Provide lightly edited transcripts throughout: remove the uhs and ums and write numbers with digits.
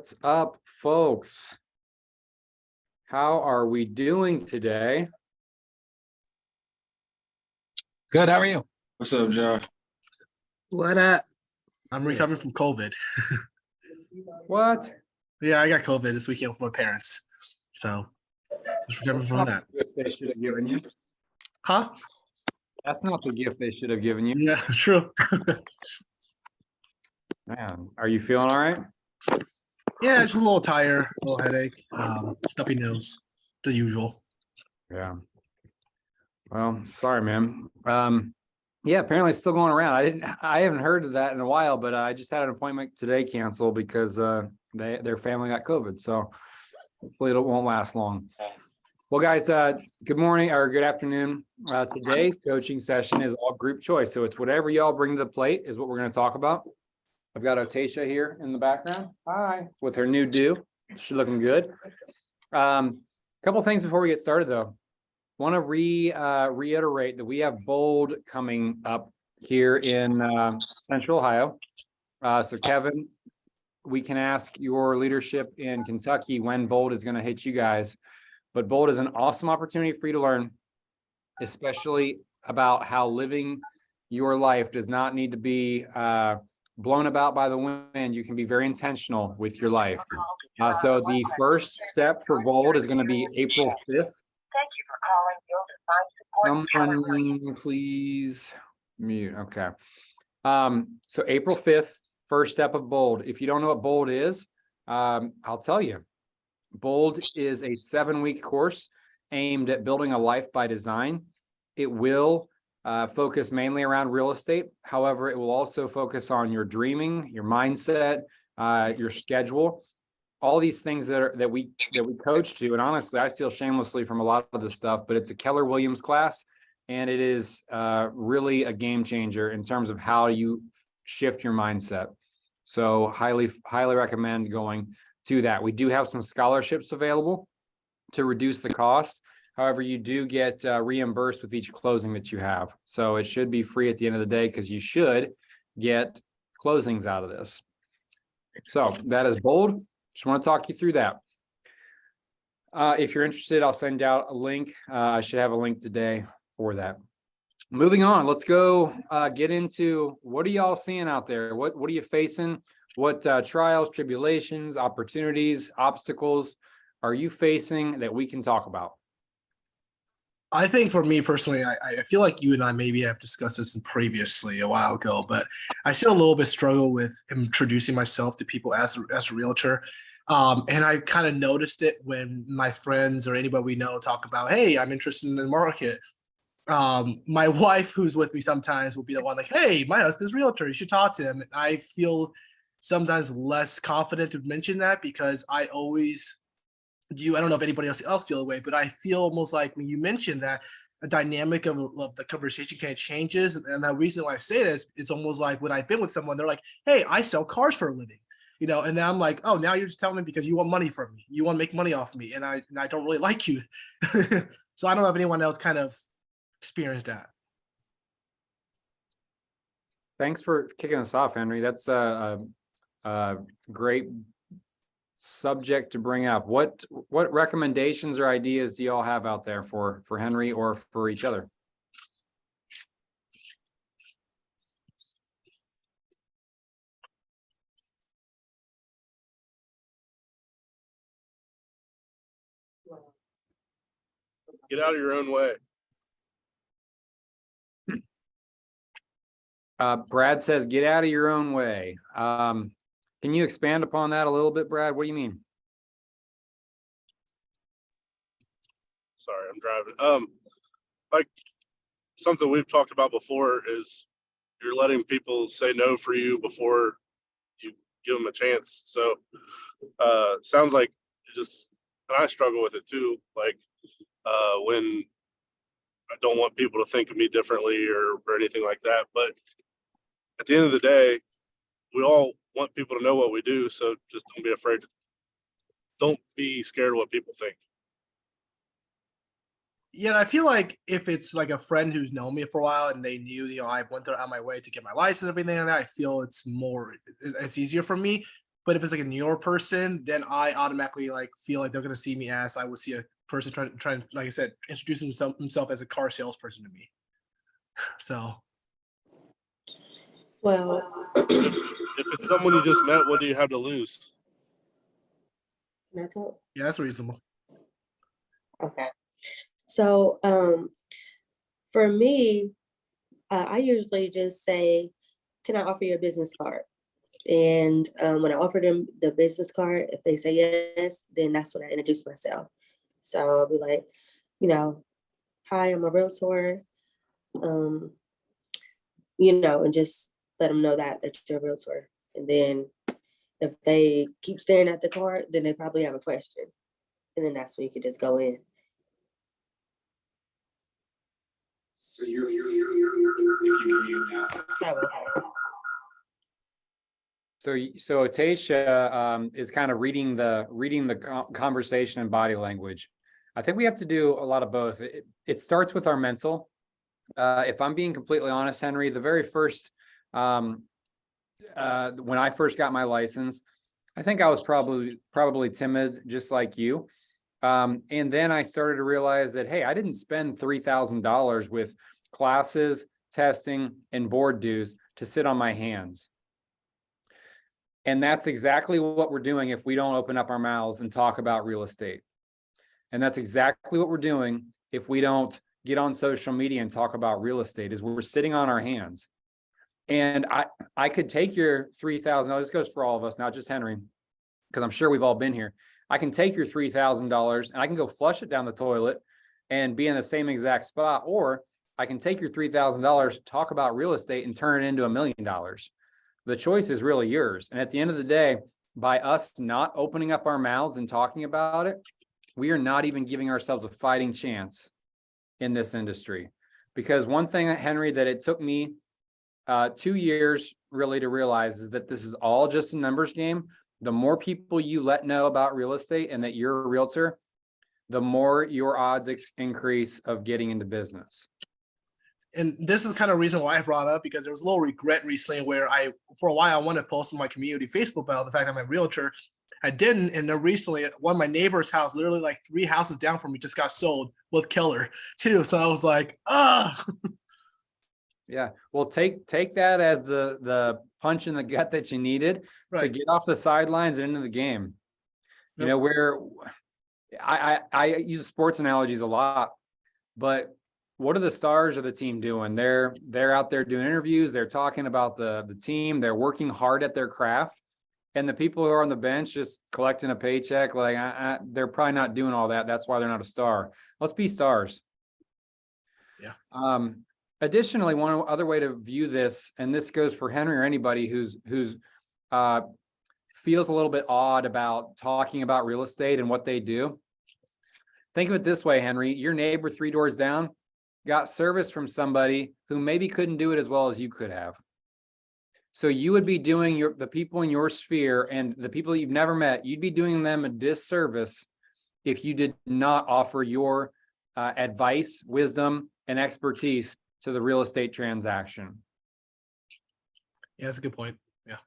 What's up, folks? How are we doing today? Good. How are you? What's up, Josh? What up? I'm recovering from COVID. What? Yeah, I got COVID this weekend with my parents. So just recovering from that. They should have given you. Huh? That's not the gift they should have given you. Yeah, true. Man, are you feeling all right? Yeah, just a little tired, a little headache, stuffy nose, the usual. Yeah. Well, sorry, man. Yeah, apparently it's still going around. I haven't heard of that in a while, but I just had an appointment today canceled because their family got COVID. So hopefully it won't last long. Well, guys, good morning or good afternoon. Today's coaching session is all group choice. So it's whatever y'all bring to the plate is what we're going to talk about. I've got Otasha here in the background. Hi, with her new do. She's looking good. Couple things before we get started, though. Want to reiterate that we have Bold coming up here in Central Ohio. So Kevin, we can ask your leadership in Kentucky when Bold is going to hit you guys. But Bold is an awesome opportunity for you to learn, especially about how living your life does not need to be blown about by the wind. You can be very intentional with your life. So the first step for Bold is going to be April 5th. Thank you for calling Build Design Support. Someone please mute. Okay. So April 5th, first step of Bold. If you don't know what Bold is, I'll tell you. Bold is a 7-week course aimed at building a life by design. It will focus mainly around real estate. However, it will also focus on your dreaming, your mindset, your schedule, all these things that we coach to. And honestly, I steal shamelessly from a lot of this stuff, but it's a Keller Williams class, and it is really a game changer in terms of how you shift your mindset. So highly recommend going to that. We do have some scholarships available to reduce the cost. However, you do get reimbursed with each closing that you have. So it should be free at the end of the day because you should get closings out of this. So that is Bold. Just want to talk you through that. If you're interested, I'll send out a link. I should have a link today for that. Moving on, let's go get into what are y'all seeing out there? What are you facing? What trials, tribulations, opportunities, obstacles are you facing that we can talk about? I think for me personally, I feel like you and I maybe have discussed this previously a while ago, but I still a little bit struggle with introducing myself to people as a realtor. And I kind of noticed it when my friends or anybody we know talk about, hey, I'm interested in the market. My wife, who's with me sometimes, will be the one like, hey, my husband's a realtor. You should talk to him. And I feel sometimes less confident to mention that because I always I don't know if anybody else feel the way, but I feel almost like when you mention that a dynamic of the conversation kind of changes. And the reason why I say this is almost like when I've been with someone, they're like, hey, I sell cars for a living, and then I'm like, oh, now you're just telling me because you want money from me. You want to make money off of me. And I don't really like you. So I don't know if anyone else kind of experienced that. Thanks for kicking us off, Henry. That's a great subject to bring up. What recommendations or ideas do y'all have out there for Henry or for each other? Get out of your own way. Brad says, get out of your own way. Can you expand upon that a little bit, Brad? What do you mean? Sorry, I'm driving. Like something we've talked about before is you're letting people say no for you before you give them a chance. So sounds like and I struggle with it too. Like when I don't want people to think of me differently or anything like that. But at the end of the day, we all want people to know what we do. So just don't be afraid. Don't be scared of what people think. Yeah, I feel like if it's like a friend who's known me for a while and they knew, I went there on my way to get my license and everything like that, I feel it's easier for me. But if it's like a newer person, then I automatically like feel like they're gonna see me as I would see a person trying, like I said, introduce himself as a car salesperson to me. So Well, If it's someone you just met, what do you have to lose? can I talk? yeah, that's reasonable. Okay. So, for me, I usually just say, can I offer you a business card? And when I offer them the business card, if they say yes, then that's when I introduce myself. So I'll be like, you know, hi, I'm a realtor. And just let them know that you're a realtor. And then if they keep staring at the card, then they probably have a question. And then that's when you could just go in. So you're That would help. So Tasha is kind of reading the conversation and body language. I think we have to do a lot of both. It starts with our mental. If I'm being completely honest, Henry, the very first when I first got my license, I think I was probably timid, just like you. And then I started to realize that, hey, I didn't spend $3,000 with classes, testing, and board dues to sit on my hands. And that's exactly what we're doing if we don't open up our mouths and talk about real estate. And that's exactly what we're doing if we don't get on social media and talk about real estate, is we're sitting on our hands. And I could take your $3,000, this goes for all of us, not just Henry, because I'm sure we've all been here. I can take your $3,000 and I can go flush it down the toilet and be in the same exact spot. Or I can take your $3,000, talk about real estate, and turn it into $1 million. The choice is really yours. And at the end of the day, by us not opening up our mouths and talking about it, we are not even giving ourselves a fighting chance in this industry. Because one thing, Henry, that it took me 2 years really to realize is that this is all just a numbers game. The more people you let know about real estate and that you're a realtor, the more your odds increase of getting into business. And this is kind of the reason why I brought up, because there was a little regret recently where for a while, I wanted to post on my community Facebook about the fact I'm a realtor. I didn't. And then recently, one of my neighbor's house, literally like 3 houses down from me, just got sold with Keller too. So I was like, Yeah. Well, take that as the punch in the gut that you needed to right. get off the sidelines and into the game. You Yep. know, where I use sports analogies a lot, but what are the stars of the team doing? They're out there doing interviews. They're talking about the team. They're working hard at their craft. And the people who are on the bench just collecting a paycheck, like they're probably not doing all that. That's why they're not a star. Let's be stars. Yeah. Additionally, one other way to view this, and this goes for Henry or anybody who's feels a little bit odd about talking about real estate and what they do. Think of it this way, Henry. Your neighbor 3 doors down got service from somebody who maybe couldn't do it as well as you could have. So you would be doing the people in your sphere and the people that you've never met, you'd be doing them a disservice if you did not offer your advice, wisdom, and expertise to the real estate transaction. Yeah, that's a good point. Yeah.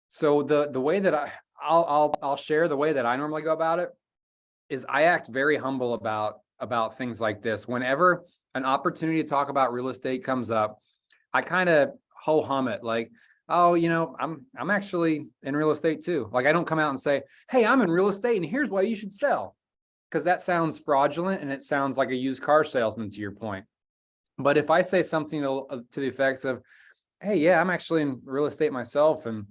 So the way that I'll share the way that I normally go about it is I act very humble about things like this. Whenever an opportunity to talk about real estate comes up, I kind of ho-hum it like, oh, I'm actually in real estate too. Like I don't come out and say, hey, I'm in real estate and here's why you should sell. Because that sounds fraudulent and it sounds like a used car salesman, to your point. But if I say something to the effects of, hey, yeah, I'm actually in real estate myself, and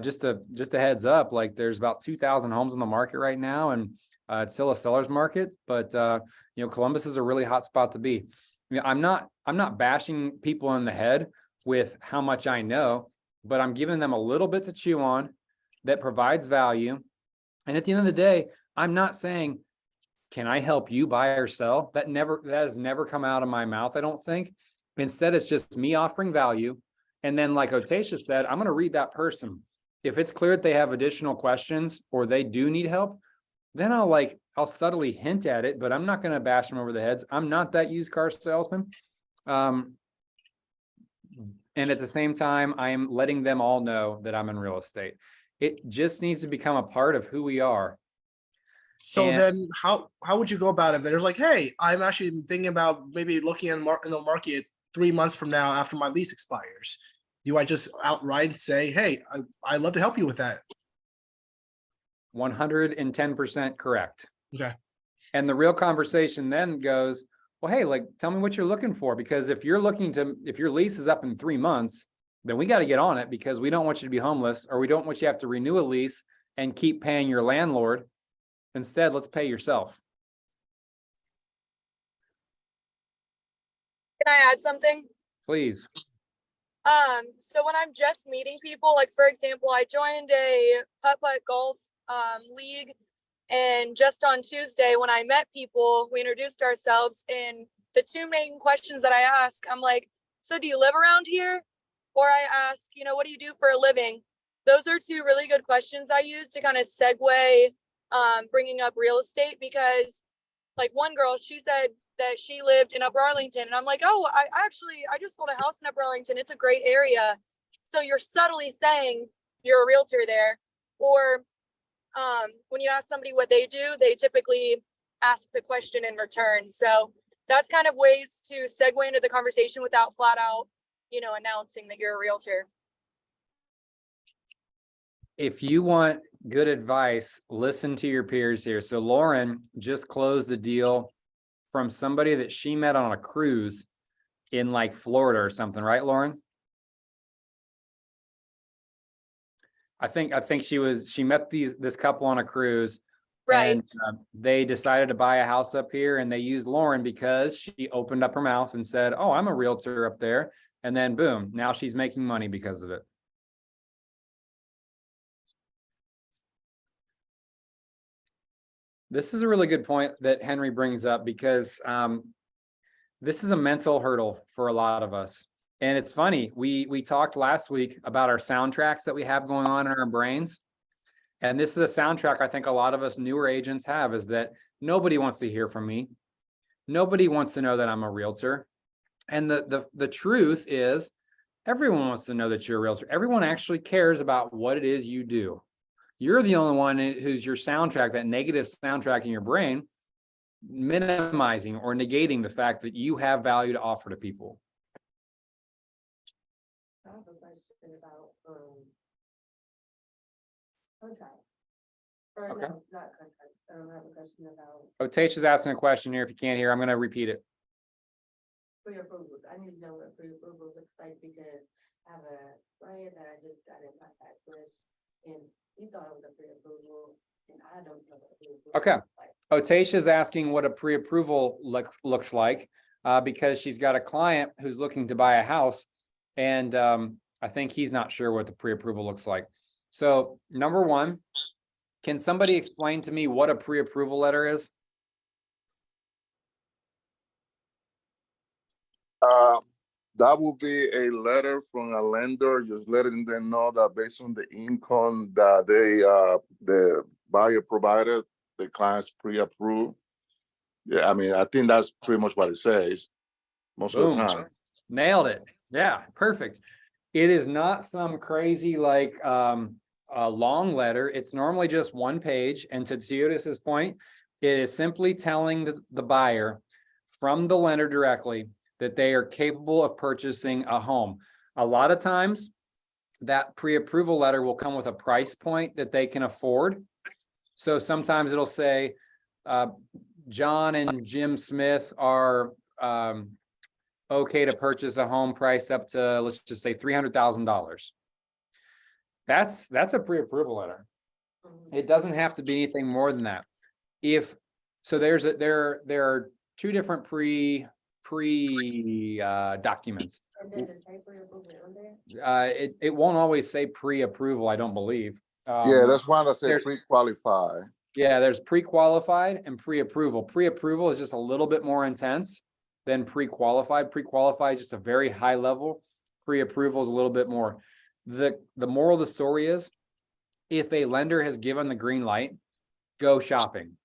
just a heads up, like there's about 2,000 homes on the market right now, and it's still a seller's market, but Columbus is a really hot spot to be. I'm not bashing people in the head with how much I know, but I'm giving them a little bit to chew on that provides value. And at the end of the day, I'm not saying, can I help you buy or sell? That has never come out of my mouth, I don't think. Instead, it's just me offering value. And then like Otacia said, I'm going to read that person. If it's clear that they have additional questions or they do need help, then I'll subtly hint at it, but I'm not going to bash them over the heads. I'm not that used car salesman. And at the same time, I am letting them all know that I'm in real estate. It just needs to become a part of who we are. So And- then how would you go about it? There's like, hey, I'm actually thinking about maybe looking in the market 3 months from now after my lease expires. Do I just outright say, hey, I'd love to help you with that? 110% correct. Okay. And the real conversation then goes, well, hey, like, tell me what you're looking for, because if your lease is up in 3 months, then we got to get on it, because we don't want you to be homeless, or we don't want you to have to renew a lease and keep paying your landlord. Instead, let's pay yourself. Can I add something? Please. So when I'm just meeting people, like for example, I joined a putt-putt golf league, and just on Tuesday when I met people, we introduced ourselves, and the two main questions that I ask, I'm like, so do you live around here? Or I ask, what do you do for a living? Those are two really good questions I use to kind of segue bringing up real estate, because like one girl, she said that she lived in Upper Arlington, and I'm like, oh, I just sold a house in Upper Arlington. It's a great area. So you're subtly saying you're a realtor there. Or when you ask somebody what they do, they typically ask the question in return. So that's kind of ways to segue into the conversation without flat out, announcing that you're a realtor. If you want good advice, listen to your peers here. So Lauren just closed a deal from somebody that she met on a cruise in like Florida or something, right, Lauren? I think she met this couple on a cruise. Right. And they decided to buy a house up here, and they used Lauren because she opened up her mouth and said, oh, I'm a realtor up there. And then boom, now she's making money because of it. This is a really good point that Henry brings up, because this is a mental hurdle for a lot of us. And it's funny, we talked last week about our soundtracks that we have going on in our brains. And this is a soundtrack I think a lot of us newer agents have, is that nobody wants to hear from me. Nobody wants to know that I'm a realtor. And the truth is, everyone wants to know that you're a realtor. Everyone actually cares about what it is you do. You're the only one who's your soundtrack, that negative soundtrack in your brain, minimizing or negating the fact that you have value to offer to people. I have a question about contracts. Or Okay. no, not contracts. I have a question about Oh, Tasha's asking a question here. If you can't hear, I'm going to repeat it. pre-approvals. I need to know what pre-approval looks like, because I have a client that I just got in contact with, and he thought it was a pre-approval, and I don't know what a pre-approval Okay. looks like. Oh, Tasha's asking what a pre-approval looks like, because she's got a client who's looking to buy a house, and I think he's not sure what the pre-approval looks like. So number one, can somebody explain to me what a pre-approval letter is? That would be a letter from a lender, just letting them know that based on the income that the buyer provided, the client's pre-approved. Yeah, I mean, I think that's pretty much what it says most of the Boom. time. Nailed it. Yeah, perfect. It is not some crazy like a long letter. It's normally just one page. And to Teodos's point, it is simply telling the buyer from the lender directly that they are capable of purchasing a home. A lot of times that pre-approval letter will come with a price point that they can afford. So sometimes it'll say, John and Jim Smith are okay to purchase a home priced up to, let's just say $300,000. That's a pre-approval letter. It doesn't have to be anything more than that. So there are two different pre documents. And then the site pre-approval on there? It won't always say pre-approval, I don't believe. Yeah, that's one that says there's- pre-qualified. Yeah, there's pre-qualified and pre-approval. Pre-approval is just a little bit more intense than pre-qualified. Pre-qualified is just a very high level. Pre-approval is a little bit more. The moral of the story is, if a lender has given the green light, go shopping.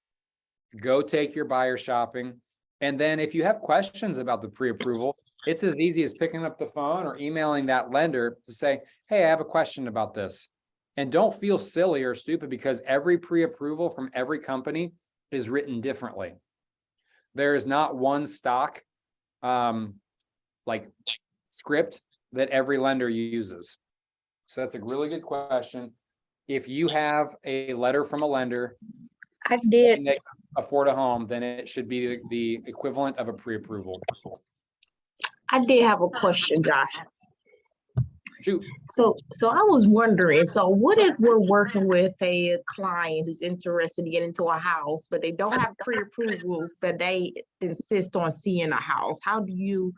Go take your buyer shopping. And then if you have questions about the pre-approval, It's as easy as picking up the phone or emailing that lender to say, hey, I have a question about this. And don't feel silly or stupid because every pre-approval from every company is written differently. There is not one stock like script that every lender uses. So that's a really good question. If you have a letter from a lender I did. saying they can afford a home, then it should be the equivalent of a pre-approval. I did have a question, Josh. Shoot. So I was wondering, so what if we're working with a client who's interested in getting into a house, but they don't have pre-approval, but they insist on seeing a house? How do you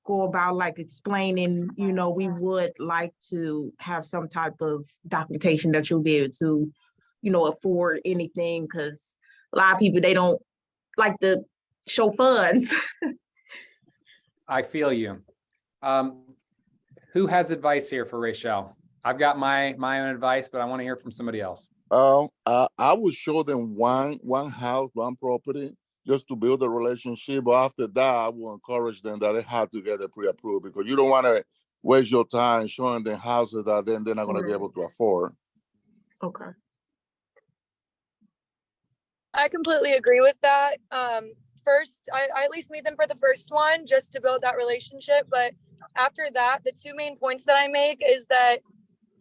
go about like explaining, you know, we would like to have some type of documentation that you'll be able to, you know, afford anything? Because a lot of people, they don't like to show funds. I feel you. Who has advice here for Rachel? I've got my own advice, but I want to hear from somebody else. I would show them one house, one property, just to build a relationship. But after that, I will encourage them that they have to get it pre-approved because you don't want to waste your time showing them houses that then they're not going to be able to afford. Okay. I completely agree with that. First, I at least meet them for the first one just to build that relationship. But after that, the two main points that I make is that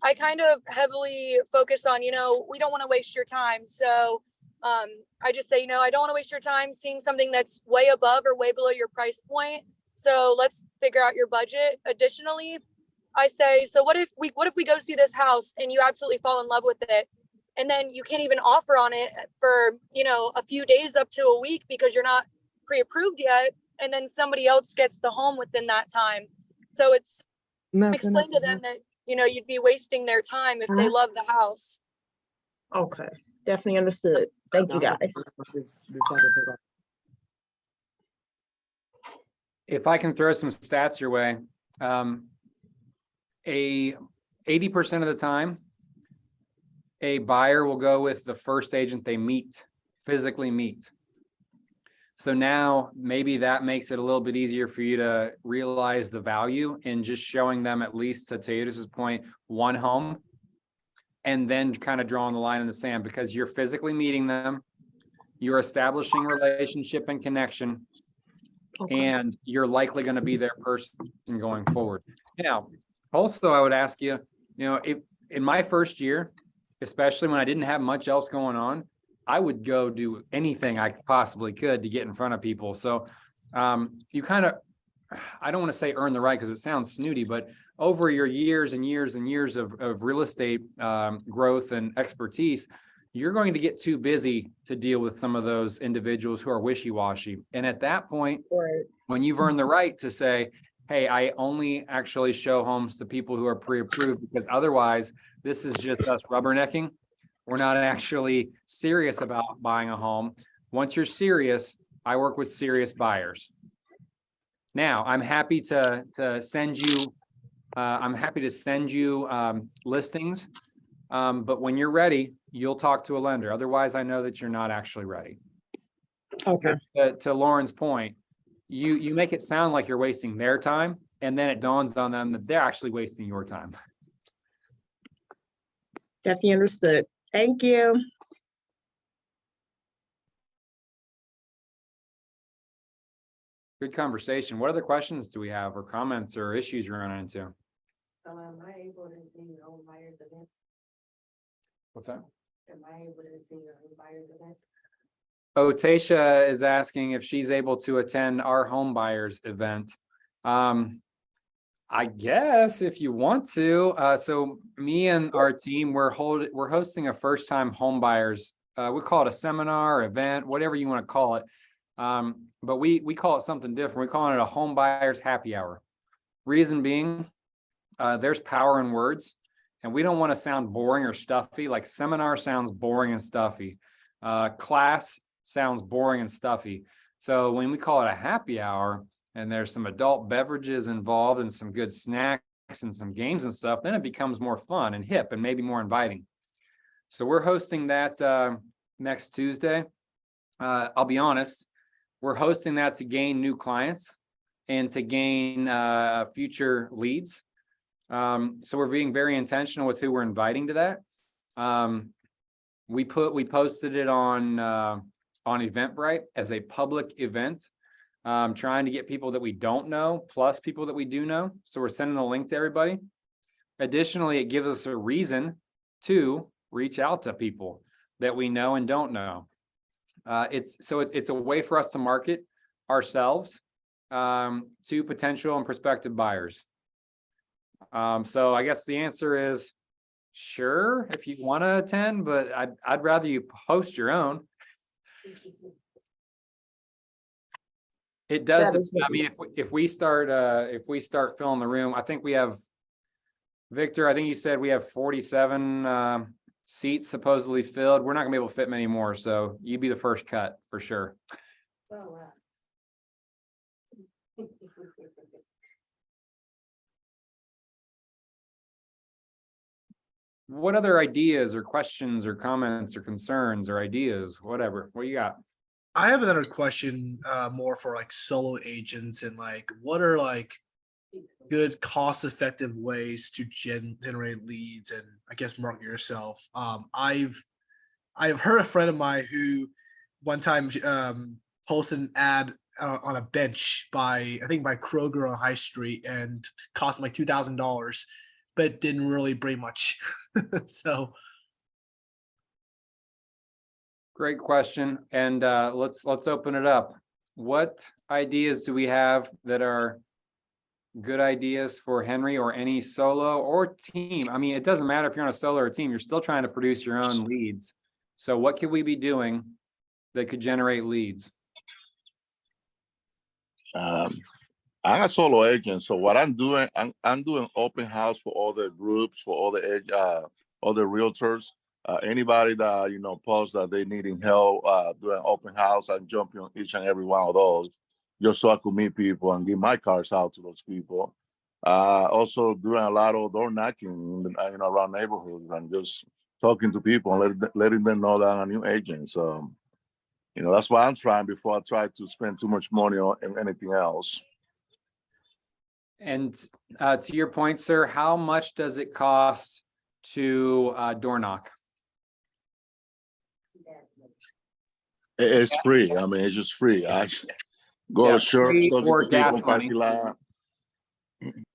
I kind of heavily focus on, you know, we don't want to waste your time. So I just say, you know, I don't want to waste your time seeing something that's way above or way below your price point. So let's figure out your budget. Additionally, I say, so what if we go see this house and you absolutely fall in love with it? And then you can't even offer on it for, you know, a few days up to a week because you're not pre-approved yet. And then somebody else gets the home within that time. So it's explain to them that, you know, you'd be wasting their time if they love the house. Okay, definitely understood. Thank you, guys. If I can throw some stats your way, 80% of the time, a buyer will go with the first agent they physically meet. So now maybe that makes it a little bit easier for you to realize the value in just showing them, at least to Teodos's point, one home, and then kind of drawing the line in the sand because you're physically meeting them, you're establishing relationship and connection, and you're likely going to be their person going forward. Now, also, I would ask you, you know, if in my first year, especially when I didn't have much else going on, I would go do anything I possibly could to get in front of people. So you kind of, I don't want to say earn the right because it sounds snooty, but over your years and years and years of real estate growth and expertise, you're going to get too busy to deal with some of those individuals who are wishy-washy. And at that point, when you've earned the right to say, hey, I only actually show homes to people who are pre-approved because otherwise this is just us rubbernecking. We're not actually serious about buying a home. Once you're serious, I work with serious buyers. Now, I'm happy to send you, listings, but when you're ready, you'll talk to a lender. Otherwise, I know that you're not actually ready. Okay. To Lauren's point, you make it sound like you're wasting their time, and then it dawns on them that they're actually wasting your time. Definitely understood. Thank you. Good conversation. What other questions do we have or comments or issues you're running into? Am I able to see your home buyers event? What's that? Am I able to see your home buyers event? Oh, Tasha is asking if she's able to attend our home buyers event. I guess if you want to. So me and our team, we're hosting a first time home buyers. We call it a seminar, event, whatever you want to call it. But we call it something different. We're calling it a home buyers happy hour. Reason being, there's power in words, and we don't want to sound boring or stuffy. Like seminar sounds boring and stuffy. Class sounds boring and stuffy. So when we call it a happy hour and there's some adult beverages involved and some good snacks and some games and stuff, then it becomes more fun and hip and maybe more inviting. So we're hosting that next Tuesday. I'll be honest, we're hosting that to gain new clients. and to gain future leads. So we're being very intentional with who we're inviting to that. We posted it on Eventbrite as a public event, trying to get people that we don't know plus people that we do know. So we're sending the link to everybody. Additionally, it gives us a reason to reach out to people that we know and don't know. It's a way for us to market ourselves to potential and prospective buyers. So I guess the answer is sure if you want to attend, but I'd rather you host your own. It does. That is I mean, if we start filling the room, I think we have, Victor, I think you said we have 47 seats supposedly filled. We're not gonna be able to fit many more, so you'd be the first cut for sure. Oh, wow. What other ideas or questions or comments or concerns or ideas, whatever, what do you got? I have another question, more for like solo agents, and like what are like good cost-effective ways to generate leads and I guess market yourself. I've heard a friend of mine who one time posted an ad on a bench by Kroger on High Street and cost him like $2,000, but didn't really bring much. So Great question. And let's open it up. What ideas do we have that are good ideas for Henry or any solo or team? I mean, it doesn't matter if you're on a solo or a team, you're still trying to produce your own leads. So what could we be doing that could generate leads? I'm a solo agent, so what I'm doing open house for all the groups, for all the realtors. Anybody that posts that they needing help doing open house, I'm jumping on each and every one of those, just so I could meet people and give my cards out to those people. Also doing a lot of door knocking, around neighborhoods and just talking to people and letting them know that I'm a new agent. So, that's why I'm trying before I try to spend too much money on anything else. And to your point, sir, how much does it cost to door knock? It's free. I mean, it's just free. I go to church, free talking or to people, gas money. parking And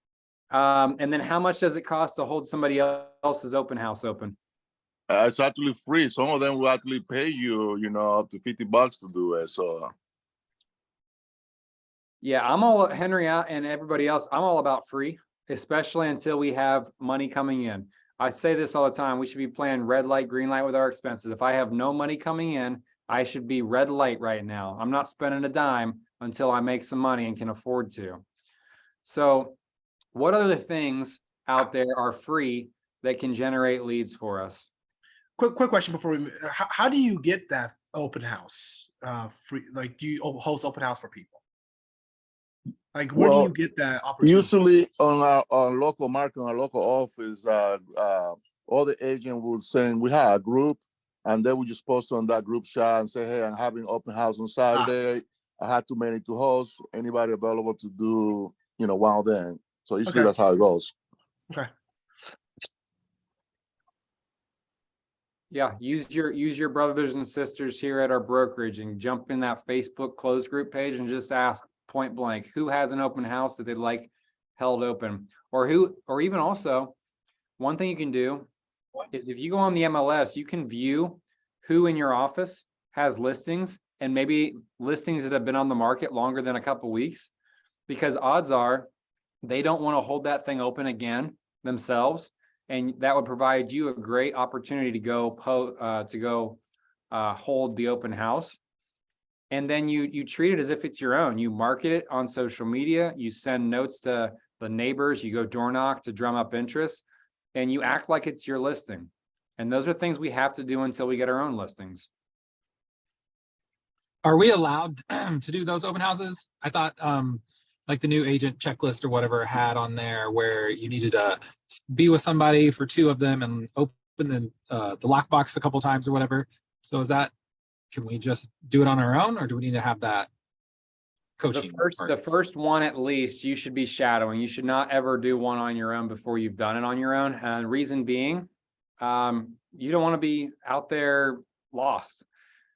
lot. then how much does it cost to hold somebody else's open house open? It's actually free. Some of them will actually pay you, up to $50 to do it. So Yeah, Henry and everybody else, I'm all about free, especially until we have money coming in. I say this all the time. We should be playing red light, green light with our expenses. If I have no money coming in, I should be red light right now. I'm not spending a dime until I make some money and can afford to. So what other things out there are free that can generate leads for us? quick question before we, how do you get that open house free? Like, do you host open house for people? Like, where do you get that opportunity? usually on our local market, our local office, all the agent will send, we have a group, and they will just post on that group chat and say, hey, I'm having open house on Saturday. I had too many to host. Anybody available to do, one of them? So usually that's how it goes. Okay. Yeah, use your brothers and sisters here at our brokerage and jump in that Facebook closed group page and just ask point blank, who has an open house that they'd like held open, or even also, one thing you can do is if you go on the MLS, you can view who in your office has listings, and maybe listings that have been on the market longer than a couple weeks, because odds are they don't want to hold that thing open again themselves. And that would provide you a great opportunity to go hold the open house. And then you treat it as if it's your own. You market it on social media. You send notes to the neighbors. You go door knock to drum up interest, and you act like it's your listing. And those are things we have to do until we get our own listings. Are we allowed to do those open houses? I thought like the new agent checklist or whatever had on there where you needed to be with somebody for 2 of them and open the lockbox a couple times or whatever. So can we just do it on our own, or do we need to have that coaching. The part. first one at least, you should be shadowing. You should not ever do one on your own before you've done it on your own. Reason being, you don't want to be out there lost.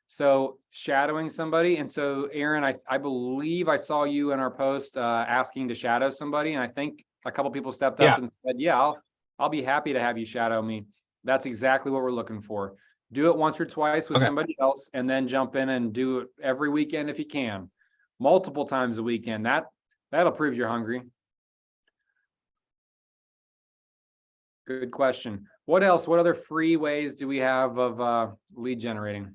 So shadowing somebody. And so Aaron, I believe I saw you in our post asking to shadow somebody. And I think a couple people stepped up and said, yeah, I'll be happy to have you shadow me. That's exactly what we're looking for. Do it once or twice with somebody else, and then jump in and do it every weekend if you can. Multiple times a weekend. That'll prove you're hungry. Good question. What else? What other free ways do we have of lead generating?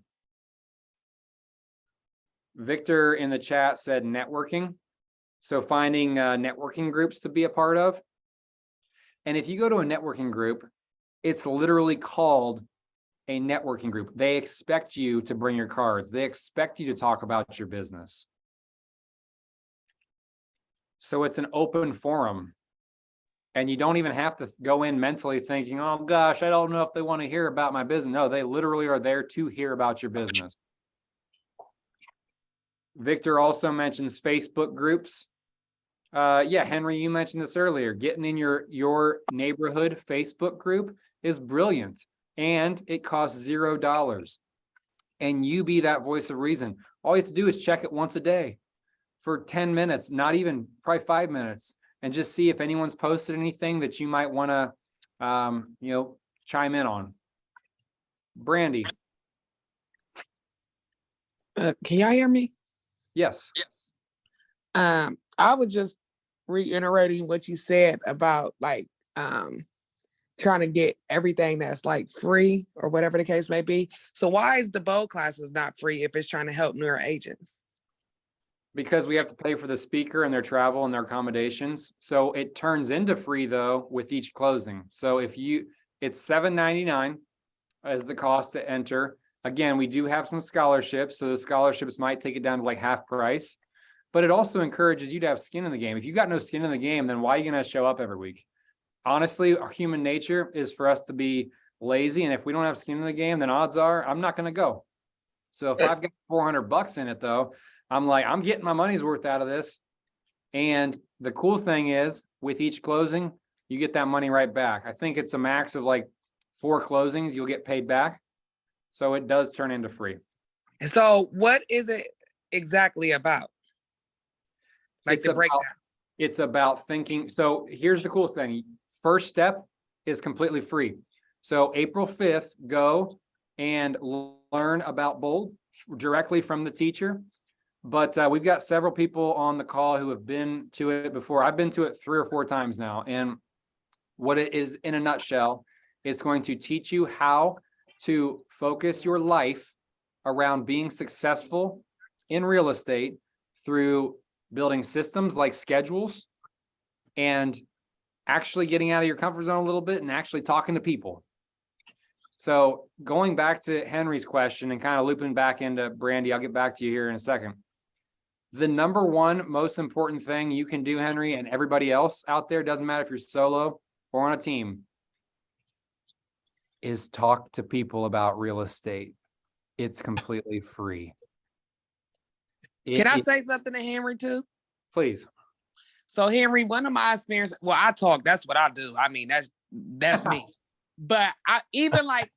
Victor in the chat said networking. So finding networking groups to be a part of. And if you go to a networking group, it's literally called a networking group. They expect you to bring your cards. They expect you to talk about your business. So it's an open forum. And you don't even have to go in mentally thinking, oh gosh, I don't know if they want to hear about my business. No, they literally are there to hear about your business. Victor also mentions Facebook groups. Yeah, Henry, you mentioned this earlier. Getting in your neighborhood Facebook group is brilliant, and it costs $0. And you be that voice of reason. All you have to do is check it once a day for 10 minutes, not even probably 5 minutes, and just see if anyone's posted anything that you might want to, chime in on. Brandy. Can y'all hear me? Yes. I was just reiterating what you said about trying to get everything that's like free or whatever the case may be. So why is the Bold classes not free if it's trying to help newer agents? Because we have to pay for the speaker and their travel and their accommodations. So it turns into free though with each closing. So it's $7.99 as the cost to enter. Again, we do have some scholarships. So the scholarships might take it down to like half price, but it also encourages you to have skin in the game. If you got no skin in the game, then why are you going to show up every week? Honestly, our human nature is for us to be lazy. And if we don't have skin in the game, then odds are I'm not going to go. So if I've got $400 in it though, I'm like, I'm getting my money's worth out of this. And the cool thing is with each closing, you get that money right back. I think it's a max of like 4 closings, you'll get paid back. So it does turn into free. So what is it exactly about? Like the breakdown. It's about thinking. So here's the cool thing. First step is completely free. So April 5th, go and learn about Bold directly from the teacher. But we've got several people on the call who have been to it before. I've been to it 3 or 4 times now. And what it is in a nutshell, it's going to teach you how to focus your life around being successful in real estate through building systems like schedules and actually getting out of your comfort zone a little bit and actually talking to people. So going back to Henry's question and kind of looping back into Brandy, I'll get back to you here in a second. The number one most important thing you can do, Henry, and everybody else out there, doesn't matter if you're solo or on a team, is talk to people about real estate. It's completely free. Can I say something to Henry too? Please. So Henry, one of my experiences, well, I talk, that's what I do. I mean, that's me. But I even I'm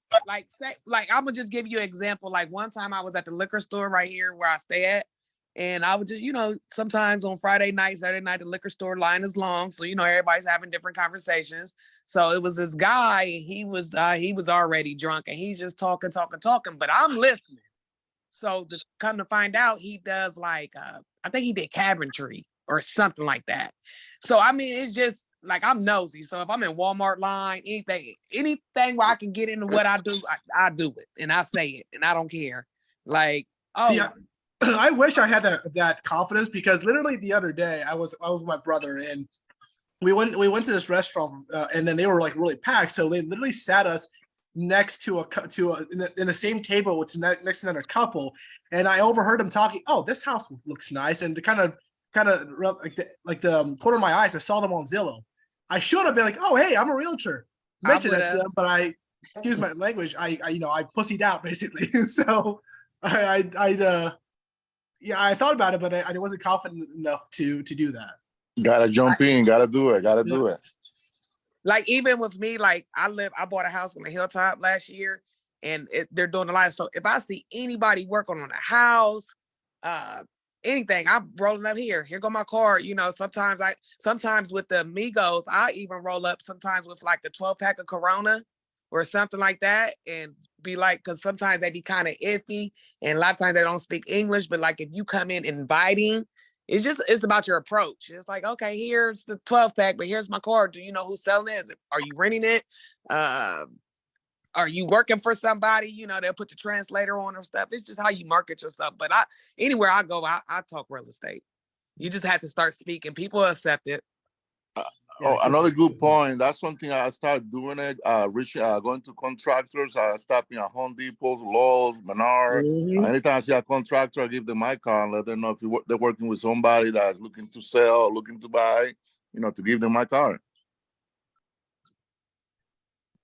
gonna just give you an example. Like one time I was at the liquor store right here where I stay at. And I would just, sometimes on Friday night, Saturday night, the liquor store line is long. So, everybody's having different conversations. So it was this guy, he was already drunk and he's just talking, but I'm listening. So to come to find out, he does I think he did cabinetry or something like that. So, I mean, it's just like, I'm nosy. So if I'm in Walmart line, anything where I can get into what I do, I do it and I say it and I don't care. I wish I had that confidence because literally the other day I was with my brother and we went to this restaurant and then they were like really packed. So they literally sat us next to in the same table with next to another couple. And I overheard them talking, oh, this house looks nice. And to kind of like the corner of my eyes, I saw them on Zillow. I should have been like, oh, hey, I'm a realtor. Mention that to them, but excuse my language, I pussied out basically. So Yeah, I thought about it, but I wasn't confident enough to do that. Gotta jump in, gotta do it, gotta do it. Like even with me, like I bought a house on the hilltop last year, and they're doing a lot. So if I see anybody working on a house, anything, I'm rolling up here. Here go my car. You know, sometimes with the Migos, I even roll up sometimes with like the 12-pack of Corona or something like that, and be like, because sometimes they be kind of iffy, and a lot of times they don't speak English. But like if you come in inviting, it's about your approach. It's like, okay, here's the 12-pack, but here's my car. Do you know who's selling it? Are you renting it? Are you working for somebody? You know, they'll put the translator on or stuff. It's just how you market yourself. But anywhere I go, I talk real estate. You just have to start speaking. People accept it. Oh, another good point. That's something I started doing it. Going to contractors. I stopping at Home Depot, Lowe's, Menard. Anytime I see a contractor, I give them my car and let them know if they're working with somebody that's looking to sell, looking to buy. You know, to give them my car.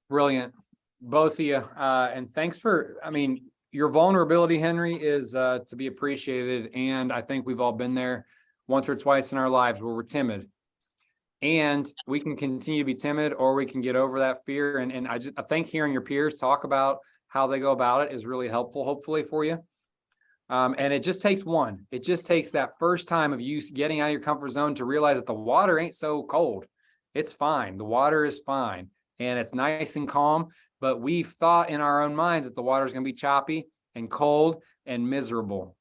Brilliant, both of you. And thanks for, I mean, your vulnerability, Henry, is to be appreciated. And I think we've all been there once or twice in our lives where we're timid. And we can continue to be timid, or we can get over that fear. And I think hearing your peers talk about how they go about it is really helpful, hopefully, for you. And it just takes one. It just takes that first time of you getting out of your comfort zone to realize that the water ain't so cold. It's fine. The water is fine. And it's nice and calm. But we've thought in our own minds that the water is going to be choppy and cold and miserable.